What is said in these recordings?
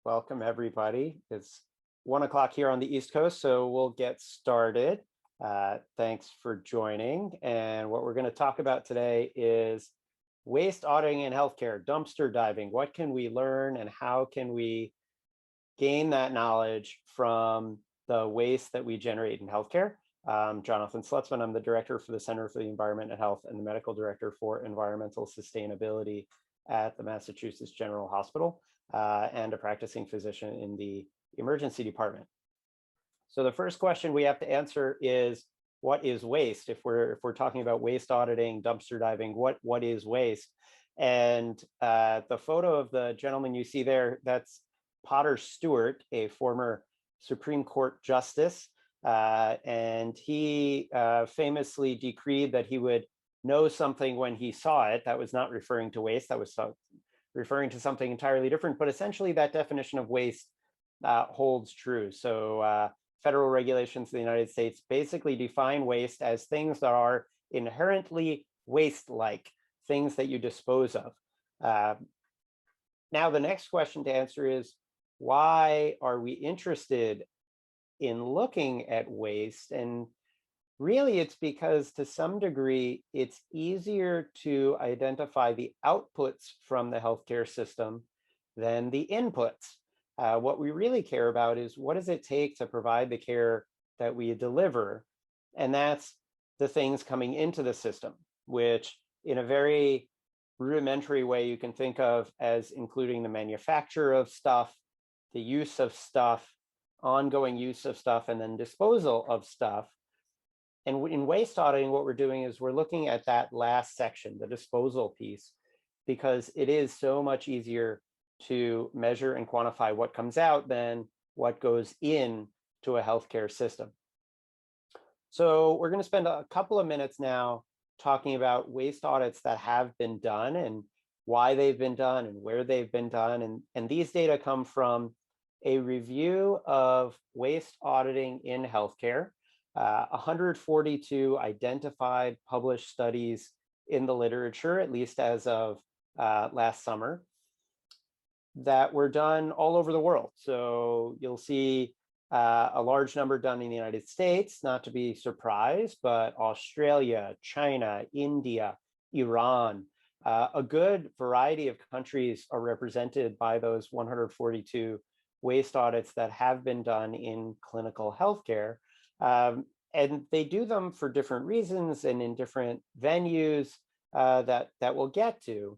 Welcome, everybody. It's 1 o'clock here on the East Coast, so we'll get started. Thanks for joining. And what we're going to talk about today is waste auditing in healthcare, dumpster diving. What can we learn and how can we gain that knowledge from the waste that we generate in healthcare? Jonathan Slutzman, I'm the director for the Center for the Environment and Health and the medical director for environmental sustainability at the Massachusetts General Hospital. And a practicing physician in the emergency department. So the first question we have to answer is, what is waste? If we're talking about waste auditing, dumpster diving, what is waste? And the photo of the gentleman you see there, that's Potter Stewart, a former Supreme Court justice. And he famously decreed that he would know something when he saw it. That was not referring to waste, that was referring to something entirely different, but essentially that definition of waste holds true. So federal regulations in the United States basically define waste as things that are inherently waste-like, things that you dispose of. Now, the next question to answer is, why are we interested in looking at waste? And really, it's because to some degree, it's easier to identify the outputs from the healthcare system than the inputs. What we really care about is, what does it take to provide the care that we deliver? And that's the things coming into the system, which in a very rudimentary way you can think of as including the manufacture of stuff, the use of stuff, ongoing use of stuff, and then disposal of stuff. And in waste auditing, what we're doing is we're looking at that last section, the disposal piece, because it is so much easier to measure and quantify what comes out than what goes in to a healthcare system. So we're going to spend a couple of minutes now talking about waste audits that have been done and why they've been done and where they've been done. And these data come from a review of waste auditing in healthcare. 142 identified published studies in the literature, at least as of last summer, that were done all over the world. So you'll see a large number done in the United States, not to be surprised, but Australia, China, India, Iran. A good variety of countries are represented by those 142 waste audits that have been done in clinical healthcare. And they do them for different reasons and in different venues that we'll get to.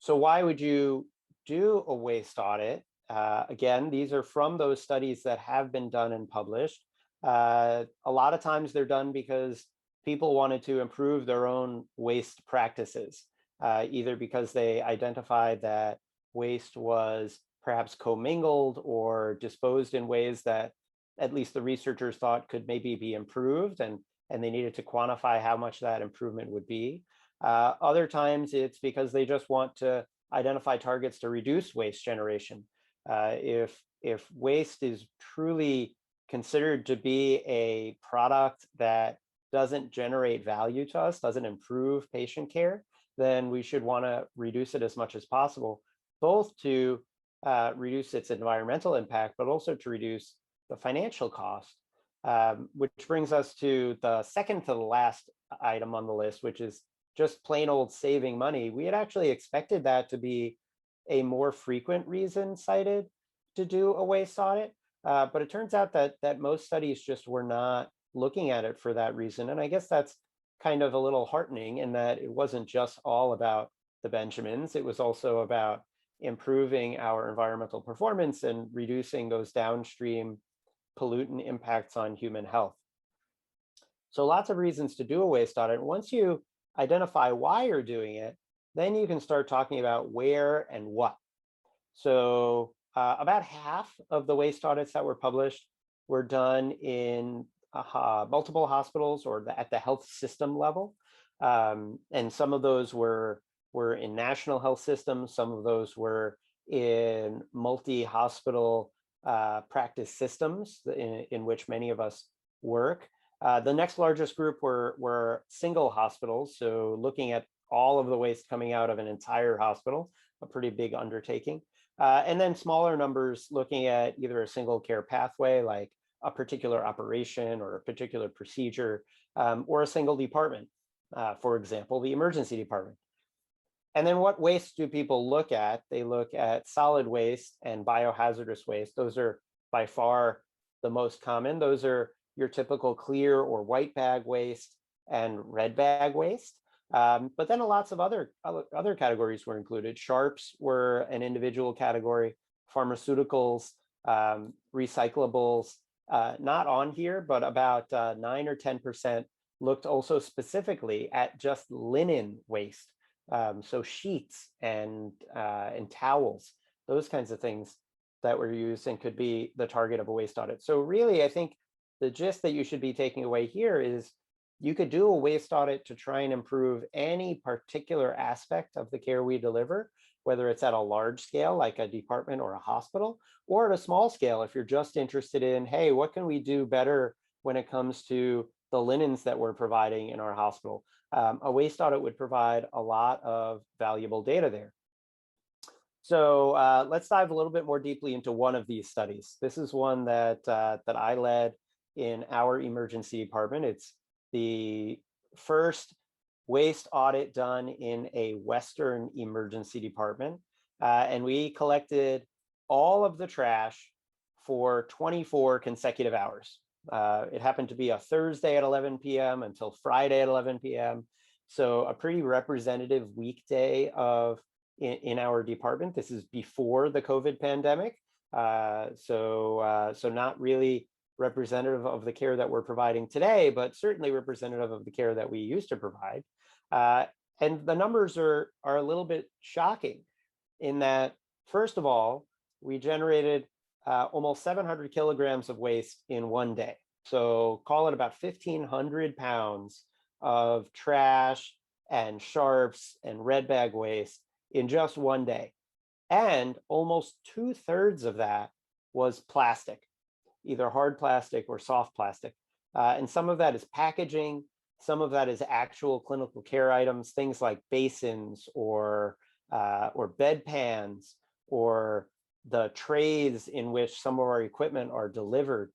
So why would you do a waste audit? Again, these are from those studies that have been done and published. A lot of times they're done because people wanted to improve their own waste practices, either because they identified that waste was perhaps commingled or disposed in ways that at least the researchers thought could maybe be improved, and they needed to quantify how much that improvement would be. Other times it's because they just want to identify targets to reduce waste generation. If waste is truly considered to be a product that doesn't generate value to us, doesn't improve patient care, then we should want to reduce it as much as possible, both to reduce its environmental impact, but also to reduce the financial cost, which brings us to the second to the last item on the list, which is just plain old saving money. We had actually expected that to be a more frequent reason cited to do a waste audit, but it turns out that most studies just were not looking at it for that reason. And I guess that's kind of a little heartening in that it wasn't just all about the Benjamins, it was also about improving our environmental performance and reducing those downstream pollutant impacts on human health. So lots of reasons to do a waste audit. Once you identify why you're doing it, then you can start talking about where and what. So about half of the waste audits that were published were done in multiple hospitals or at the health system level. And some of those were in national health systems. Some of those were in multi-hospital practice systems in which many of us work. The next largest group were single hospitals, so looking at all of the waste coming out of an entire hospital, a pretty big undertaking. And then smaller numbers looking at either a single care pathway, like a particular operation or a particular procedure, or a single department, for example, the emergency department. And then what waste do people look at? They look at solid waste and biohazardous waste. Those are by far the most common. Those are your typical clear or white bag waste and red bag waste. But then lots of other categories were included. Sharps were an individual category, pharmaceuticals, recyclables, not on here, but about 9 or 10% looked also specifically at just linen waste. So sheets and towels, those kinds of things that were used and could be the target of a waste audit. So really, I think the gist that you should be taking away here is you could do a waste audit to try and improve any particular aspect of the care we deliver, whether it's at a large scale, like a department or a hospital, or at a small scale, if you're just interested in, hey, what can we do better when it comes to the linens that we're providing in our hospital? A waste audit would provide a lot of valuable data there. So let's dive a little bit more deeply into one of these studies. This is one that I led in our emergency department. It's the first waste audit done in a Western emergency department. And we collected all of the trash for 24 consecutive hours. It happened to be a Thursday at 11 p.m. until Friday at 11 p.m. So a pretty representative weekday in our department. This is before the COVID pandemic. So not really representative of the care that we're providing today, but certainly representative of the care that we used to provide. And the numbers are a little bit shocking in that, first of all, we generated almost 700 kilograms of waste in one day. So call it about 1,500 pounds of trash and sharps and red bag waste in just one day. And almost 2/3 of that was plastic, either hard plastic or soft plastic. And some of that is packaging. Some of that is actual clinical care items, things like basins or bedpans or the trays in which some of our equipment are delivered.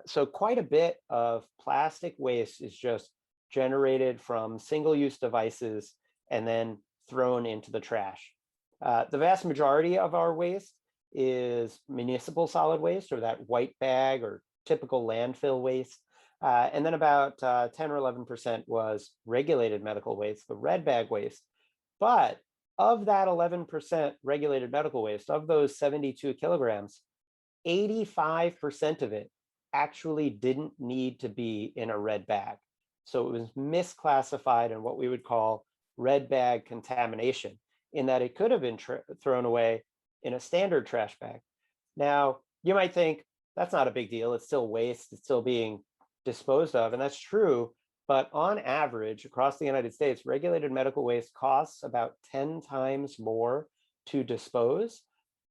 So quite a bit of plastic waste is just generated from single-use devices and then thrown into the trash. The vast majority of our waste is municipal solid waste, or that white bag or typical landfill waste. And then about 10 or 11% was regulated medical waste, the red bag waste. But of that 11% regulated medical waste, of those 72 kilograms, 85% of it actually didn't need to be in a red bag. So it was misclassified in what we would call red bag contamination, in that it could have been thrown away in a standard trash bag. Now, you might think that's not a big deal. It's still waste. It's still being disposed of. And that's true. But on average, across the United States, regulated medical waste costs about 10 times more to dispose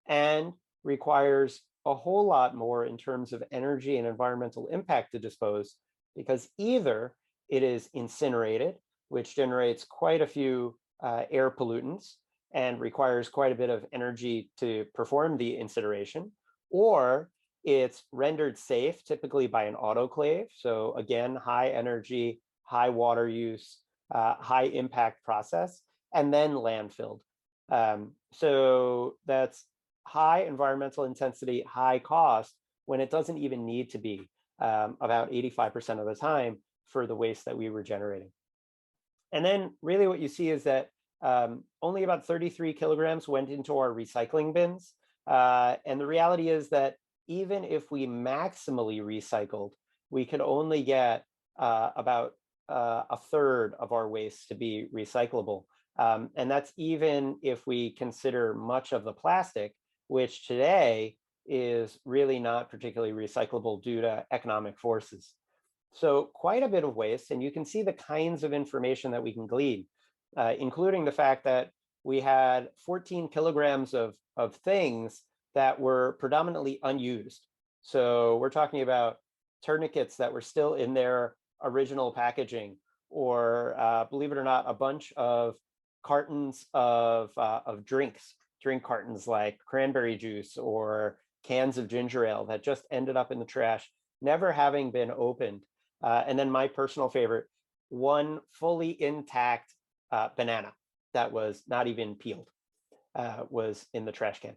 and requires a whole lot more in terms of energy and environmental impact to dispose, because either it is incinerated, which generates quite a few air pollutants and requires quite a bit of energy to perform the incineration, or it's rendered safe, typically by an autoclave. So again, high energy, high water use, high impact process, and then landfilled. So that's high environmental intensity, high cost, when it doesn't even need to be, about 85% of the time, for the waste that we were generating. And then really what you see is that only about 33 kilograms went into our recycling bins. And the reality is that even if we maximally recycled, we could only get about a third of our waste to be recyclable. And that's even if we consider much of the plastic, which today is really not particularly recyclable due to economic forces. So quite a bit of waste, and you can see the kinds of information that we can glean, including the fact that we had 14 kilograms of things that were predominantly unused. So we're talking about tourniquets that were still in their original packaging, or believe it or not, a bunch of cartons of drinks, drink cartons like cranberry juice or cans of ginger ale that just ended up in the trash, never having been opened. And then my personal favorite, one fully intact banana that was not even peeled was in the trash can.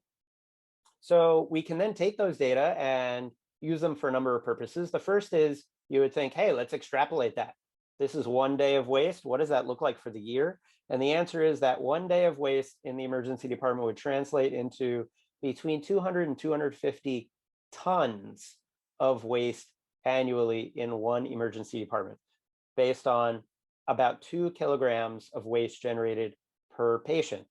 So we can then take those data and use them for a number of purposes. The first is you would think, hey, let's extrapolate that. This is 1 day of waste. What does that look like for the year? And the answer is that 1 day of waste in the emergency department would translate into between 200 and 250 tons of waste annually in one emergency department, based on about 2 kilograms of waste generated per patient.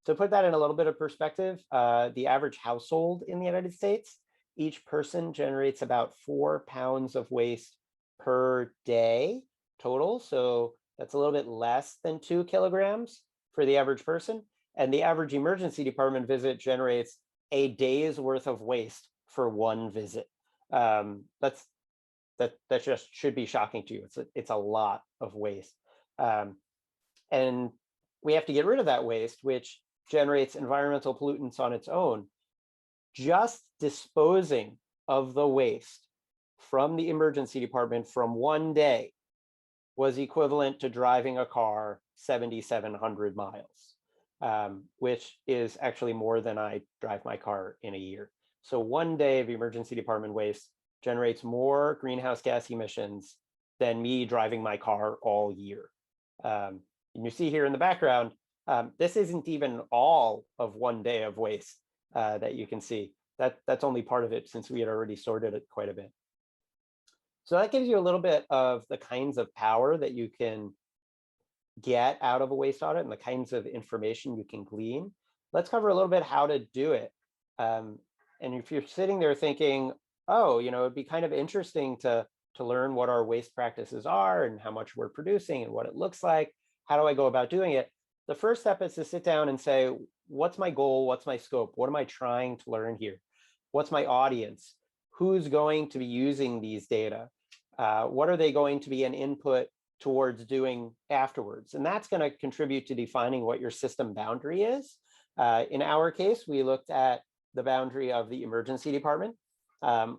To put that in a little bit of perspective, the average household in the United States, each person generates about 4 pounds of waste per day total. So that's a little bit less than 2 kilograms for the average person. And the average emergency department visit generates a day's worth of waste for one visit. That just should be shocking to you. It's a lot of waste. And we have to get rid of that waste, which generates environmental pollutants on its own. Just disposing of the waste from the emergency department from 1 day was equivalent to driving a car 7,700 miles, which is actually more than I drive my car in a year. So 1 day of emergency department waste generates more greenhouse gas emissions than me driving my car all year. And you see here in the background, this isn't even all of 1 day of waste that you can see. That's only part of it, since we had already sorted it quite a bit. So that gives you a little bit of the kinds of power that you can get out of a waste audit and the kinds of information you can glean. Let's cover a little bit how to do it. And if you're sitting there thinking, oh, it'd be kind of interesting to learn what our waste practices are and how much we're producing and what it looks like, how do I go about doing it? The first step is to sit down and say, what's my goal? What's my scope? What am I trying to learn here? What's my audience? Who's going to be using these data? What are they going to be an input towards doing afterwards? And that's going to contribute to defining what your system boundary is. In our case, we looked at the boundary of the emergency department,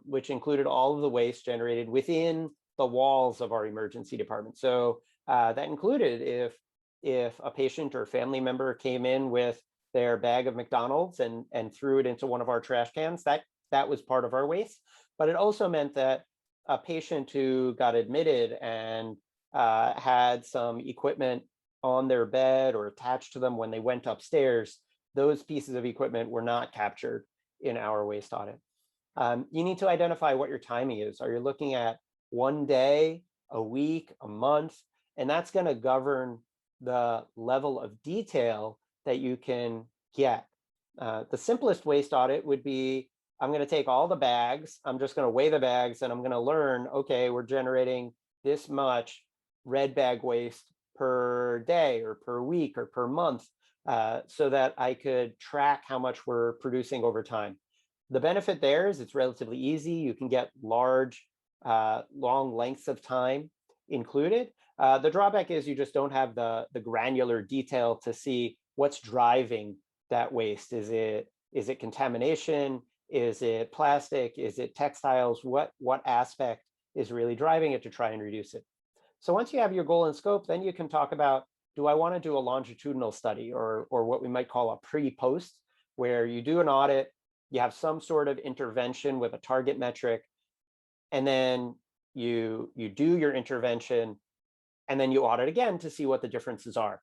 which included all of the waste generated within the walls of our emergency department. So that included if a patient or family member came in with their bag of McDonald's and threw it into one of our trash cans, that was part of our waste. But it also meant that a patient who got admitted and had some equipment on their bed or attached to them when they went upstairs, those pieces of equipment were not captured in our waste audit. You need to identify what your timing is. Are you looking at 1 day, a week, a month? And that's going to govern the level of detail that you can get. The simplest waste audit would be, I'm going to take all the bags, I'm just going to weigh the bags, and I'm going to learn, okay, we're generating this much red bag waste per day or per week or per month, so that I could track how much we're producing over time. The benefit there is it's relatively easy. You can get large, long lengths of time included. The drawback is you just don't have the granular detail to see what's driving that waste. Is it contamination? Is it plastic? Is it textiles? What aspect is really driving it to try and reduce it? So once you have your goal and scope, then you can talk about, do I want to do a longitudinal study, or what we might call a pre-post, where you do an audit, you have some sort of intervention with a target metric, and then you do your intervention, and then you audit again to see what the differences are.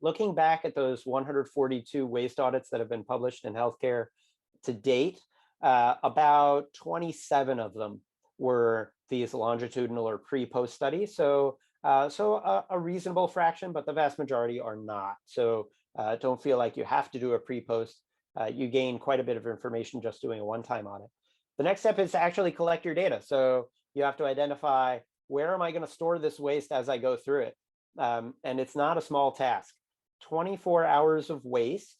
Looking back at those 142 waste audits that have been published in healthcare to date, about 27 of them were these longitudinal or pre-post studies. So a reasonable fraction, but the vast majority are not. So don't feel like you have to do a pre-post. You gain quite a bit of information just doing a one-time audit. The next step is to actually collect your data. So you have to identify, where am I going to store this waste as I go through it? And it's not a small task. 24 hours of waste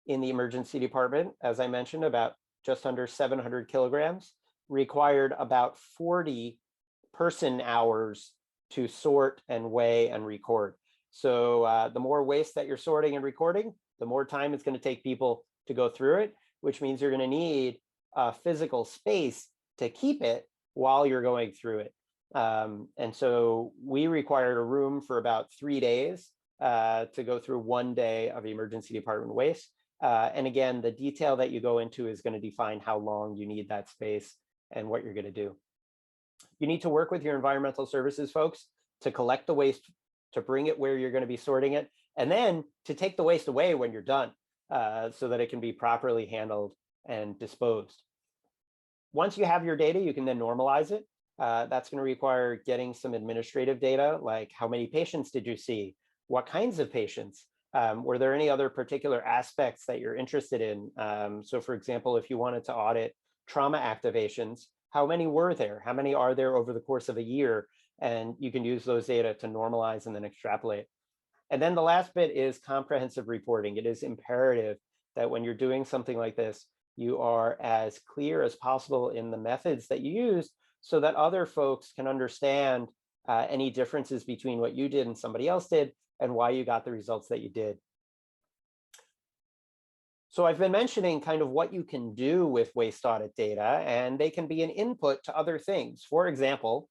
in the emergency department, as I mentioned, about just under 700 kilograms, required about 40 person hours to sort and weigh and record. So the more waste that you're sorting and recording, the more time it's going to take people to go through it, which means you're going to need a physical space to keep it while you're going through it. And so we required a room for about 3 days to go through 1 day of emergency department waste. And again, the detail that you go into is going to define how long you need that space and what you're going to do. You need to work with your environmental services folks to collect the waste, to bring it where you're going to be sorting it, and then to take the waste away when you're done so that it can be properly handled and disposed. Once you have your data, you can then normalize it. That's going to require getting some administrative data, like how many patients did you see? What kinds of patients? Were there any other particular aspects that you're interested in? So for example, if you wanted to audit trauma activations, how many were there? How many are there over the course of a year? And you can use those data to normalize and then extrapolate. And then the last bit is comprehensive reporting. It is imperative that when you're doing something like this, you are as clear as possible in the methods that you use so that other folks can understand any differences between what you did and somebody else did and why you got the results that you did. So I've been mentioning kind of what you can do with waste audit data, and they can be an input to other things. For example,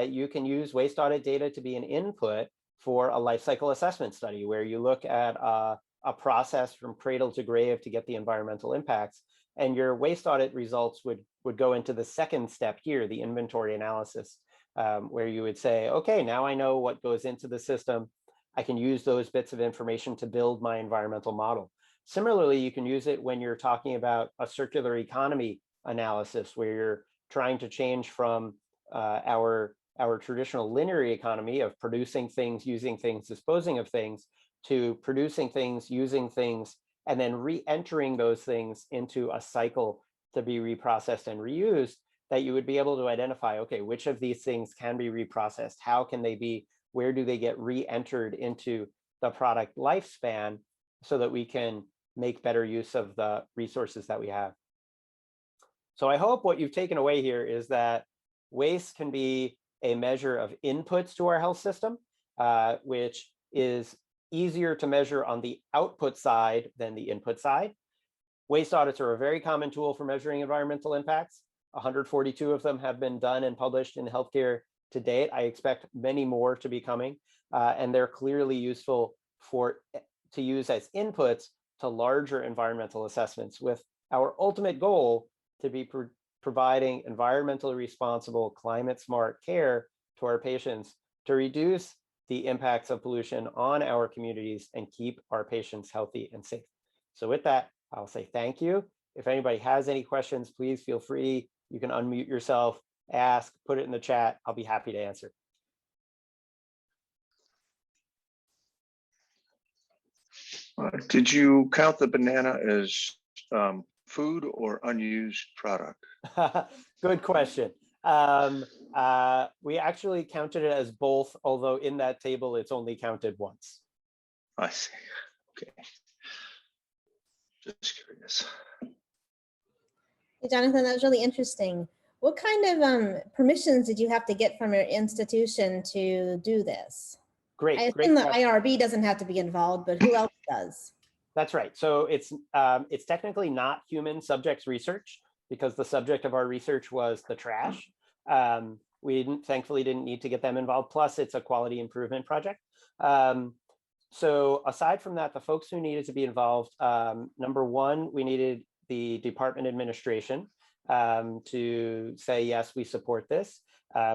you can use waste audit data to be an input for a life cycle assessment study where you look at a process from cradle to grave to get the environmental impacts. And your waste audit results would go into the second step here, the inventory analysis, where you would say, okay, now I know what goes into the system. I can use those bits of information to build my environmental model. Similarly, you can use it when you're talking about a circular economy analysis, where you're trying to change from our traditional linear economy of producing things, using things, disposing of things, to producing things, using things, and then re-entering those things into a cycle to be reprocessed and reused, that you would be able to identify, okay, which of these things can be reprocessed? How can they be, where do they get re-entered into the product lifespan so that we can make better use of the resources that we have? So I hope what you've taken away here is that waste can be a measure of inputs to our health system, which is easier to measure on the output side than the input side. Waste audits are a very common tool for measuring environmental impacts. 142 of them have been done and published in healthcare to date. I expect many more to be coming, and they're clearly useful to use as inputs to larger environmental assessments, with our ultimate goal to be providing environmentally responsible, climate smart care to our patients to reduce the impacts of pollution on our communities and keep our patients healthy and safe. So with that, I'll say thank you. If anybody has any questions, please feel free. You can unmute yourself, ask, put it in the chat. I'll be happy to answer. Did you count the banana as food or unused product? Good question. We actually counted it as both, although in that table it's only counted once. I see. Okay. Just curious. Hey, Jonathan, that was really interesting. What kind of permissions did you have to get from your institution to do this? Great. I assume the IRB doesn't have to be involved, but who else does? That's right. So it's technically not human subjects research, because the subject of our research was the trash. We thankfully didn't need to get them involved. Plus, it's a quality improvement project. So aside from that, the folks who needed to be involved, number one, we needed the department administration to say, yes, we support this,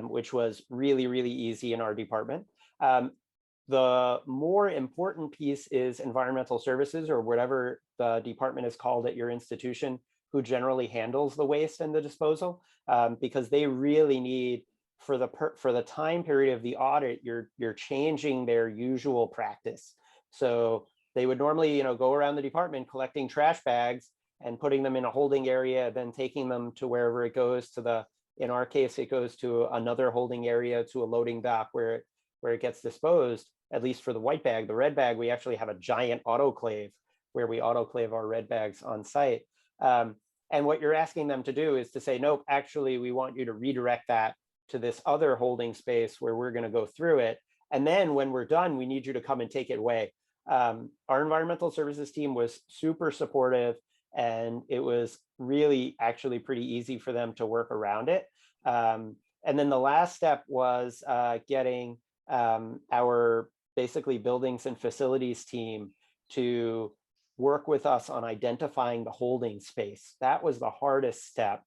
which was really, really easy in our department. The more important piece is environmental services, or whatever the department is called at your institution, who generally handles the waste and the disposal, because they really need, for the time period of the audit, you're changing their usual practice. So they would normally, go around the department collecting trash bags and putting them in a holding area, then taking them to wherever it goes to in our case, it goes to another holding area, to a loading dock where it gets disposed. At least for the white bag. The red bag, we actually have a giant autoclave where we autoclave our red bags on site. And what you're asking them to do is to say, nope, actually, we want you to redirect that to this other holding space where we're going to go through it. And then when we're done, we need you to come and take it away. Our environmental services team was super supportive, and it was really actually pretty easy for them to work around it. And then the last step was getting our basically buildings and facilities team to work with us on identifying the holding space. That was the hardest step,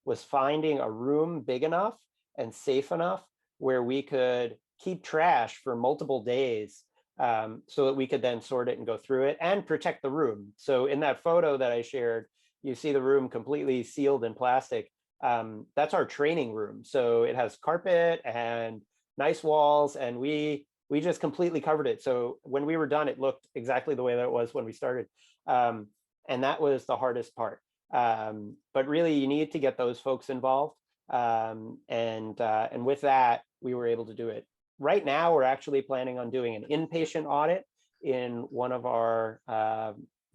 was finding a room big enough and safe enough where we could keep trash for multiple days, so that we could then sort it and go through it and protect the room. So in that photo that I shared, you see the room completely sealed in plastic. That's our training room. So it has carpet and nice walls, and we just completely covered it. So when we were done, it looked exactly the way that it was when we started. And that was the hardest part. But really, you need to get those folks involved. And with that, we were able to do it. Right now, we're actually planning on doing an inpatient audit in one of our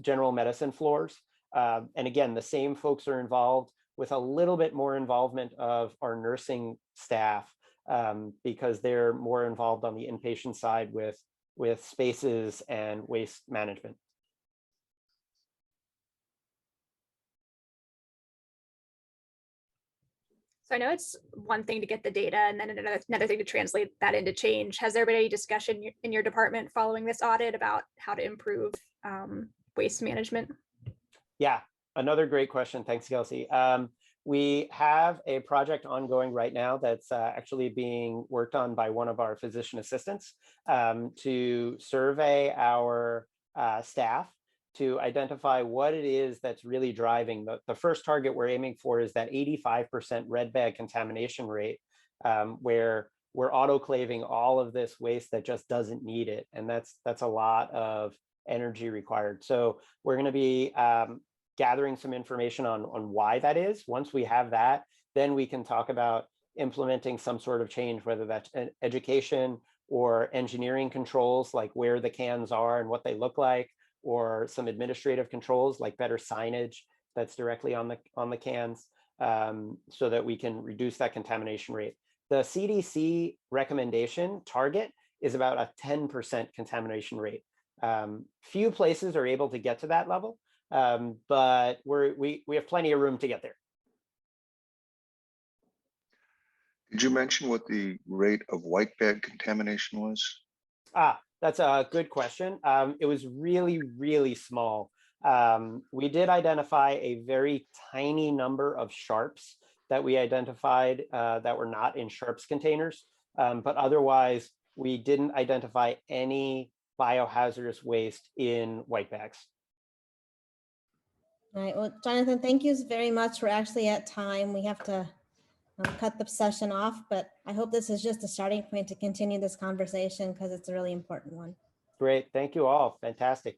general medicine floors. And again, the same folks are involved, with a little bit more involvement of our nursing staff, because they're more involved on the inpatient side with spaces and waste management. So I know it's one thing to get the data and then another thing to translate that into change. Has there been any discussion in your department following this audit about how to improve waste management? Yeah, another great question. Thanks, Kelsey. We have a project ongoing right now that's actually being worked on by one of our physician assistants, to survey our staff to identify what it is that's really driving. The first target we're aiming for is that 85% red bag contamination rate, where we're autoclaving all of this waste that just doesn't need it. And that's a lot of energy required. So we're going to be gathering some information on why that is. Once we have that, then we can talk about implementing some sort of change, whether that's education or engineering controls, like where the cans are and what they look like, or some administrative controls like better signage that's directly on the cans, so that we can reduce that contamination rate. The CDC recommendation target is about a 10% contamination rate. Few places are able to get to that level, but we have plenty of room to get there. Did you mention what the rate of white bag contamination was? That's a good question. It was really, really small. We did identify a very tiny number of sharps that we identified that were not in sharps containers, but otherwise we didn't identify any biohazardous waste in white bags. All right, well, Jonathan, thank you very much. We're actually at time. We have to cut the session off, but I hope this is just a starting point to continue this conversation, because it's a really important one. Great, thank you all, fantastic.